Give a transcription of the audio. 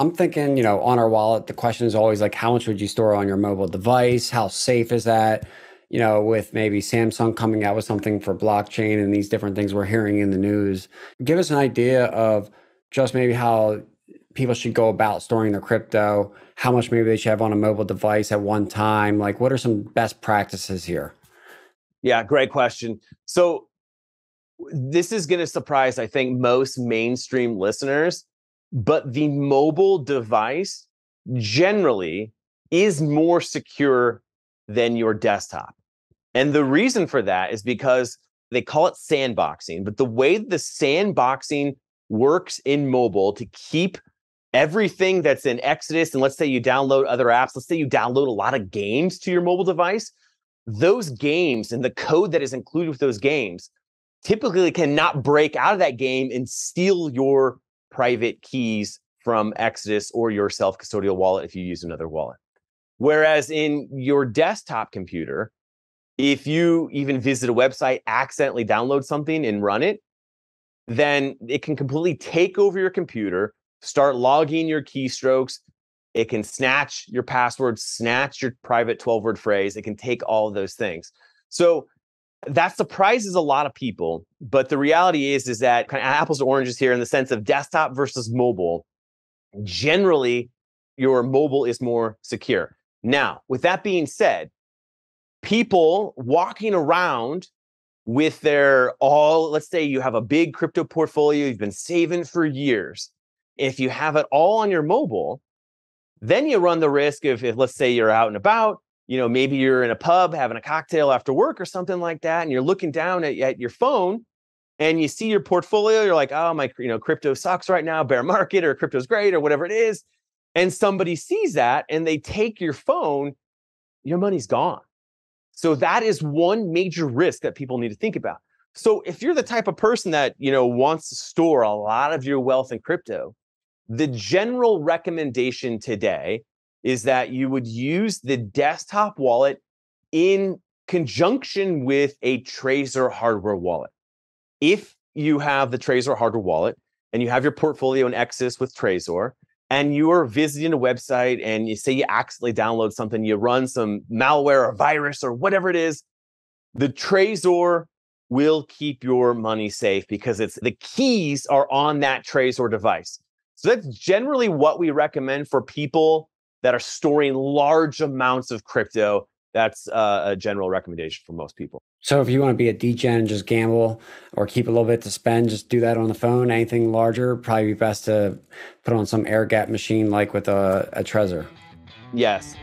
I'm thinking, on our wallet, the question is always like, how much would you store on your mobile device? How safe is that? With maybe Samsung coming out with something for blockchain and these different things we're hearing in the news, give us an idea of just maybe how people should go about storing their crypto, how much maybe they should have on a mobile device at one time. Like, what are some best practices here? Yeah, great question. So this is going to surprise, I think, most mainstream listeners, but the mobile device generally is more secure than your desktop. And the reason for that is because they call it sandboxing, but the way the sandboxing works in mobile to keep everything that's in Exodus, and let's say you download other apps, let's say you download a lot of games to your mobile device, those games and the code that is included with those games typically cannot break out of that game and steal your private keys from Exodus or your self-custodial wallet if you use another wallet. Whereas in your desktop computer, if you even visit a website, accidentally download something and run it, then it can completely take over your computer, start logging your keystrokes. It can snatch your password, snatch your private 12-word phrase. It can take all of those things. So that surprises a lot of people. But the reality is that kind of apples to oranges here in the sense of desktop versus mobile. Generally, your mobile is more secure. Now, with that being said, people walking around with let's say you have a big crypto portfolio you've been saving for years. If you have it all on your mobile, then you run the risk of, if let's say you're out and about, maybe you're in a pub having a cocktail after work or something like that, and you're looking down at your phone and you see your portfolio, you're like, oh, my crypto sucks right now, bear market, or crypto's great, or whatever it is. And somebody sees that and they take your phone, your money's gone. So that is one major risk that people need to think about. So if you're the type of person that, wants to store a lot of your wealth in crypto, the general recommendation today is that you would use the desktop wallet in conjunction with a Trezor hardware wallet. If you have the Trezor hardware wallet and you have your portfolio in Exodus with Trezor, and you are visiting a website and you say you accidentally download something, you run some malware or virus or whatever it is, the Trezor will keep your money safe because the keys are on that Trezor device. So that's generally what we recommend for people that are storing large amounts of crypto. That's a general recommendation for most people. So if you want to be a degen and just gamble or keep a little bit to spend, just do that on the phone. Anything larger, probably be best to put on some air gap machine like with a Trezor. Yes.